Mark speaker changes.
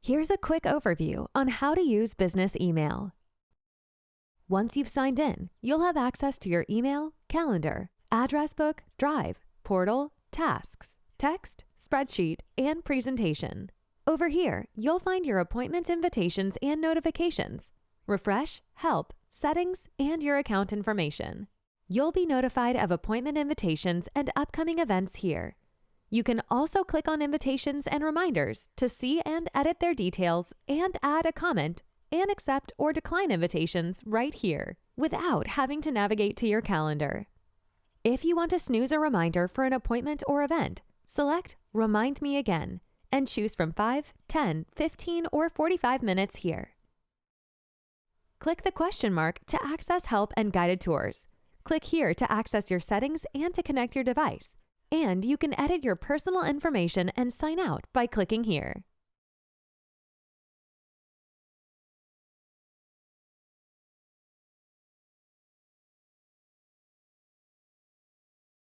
Speaker 1: Here's a quick overview on how to use business email. Once you've signed in, you'll have access to your email, calendar, address book, drive, portal, tasks, text, spreadsheet, and presentation. Over here, you'll find your appointment invitations and notifications, refresh, help, settings, and your account information. You'll be notified of appointment invitations and upcoming events here. You can also click on invitations and reminders to see and edit their details and add a comment and accept or decline invitations right here without having to navigate to your calendar. If you want to snooze a reminder for an appointment or event, select Remind Me Again and choose from 5, 10, 15, or 45 minutes here. Click the question mark to access help and guided tours. Click here to access your settings and to connect your device. And you can edit your personal information and sign out by clicking here.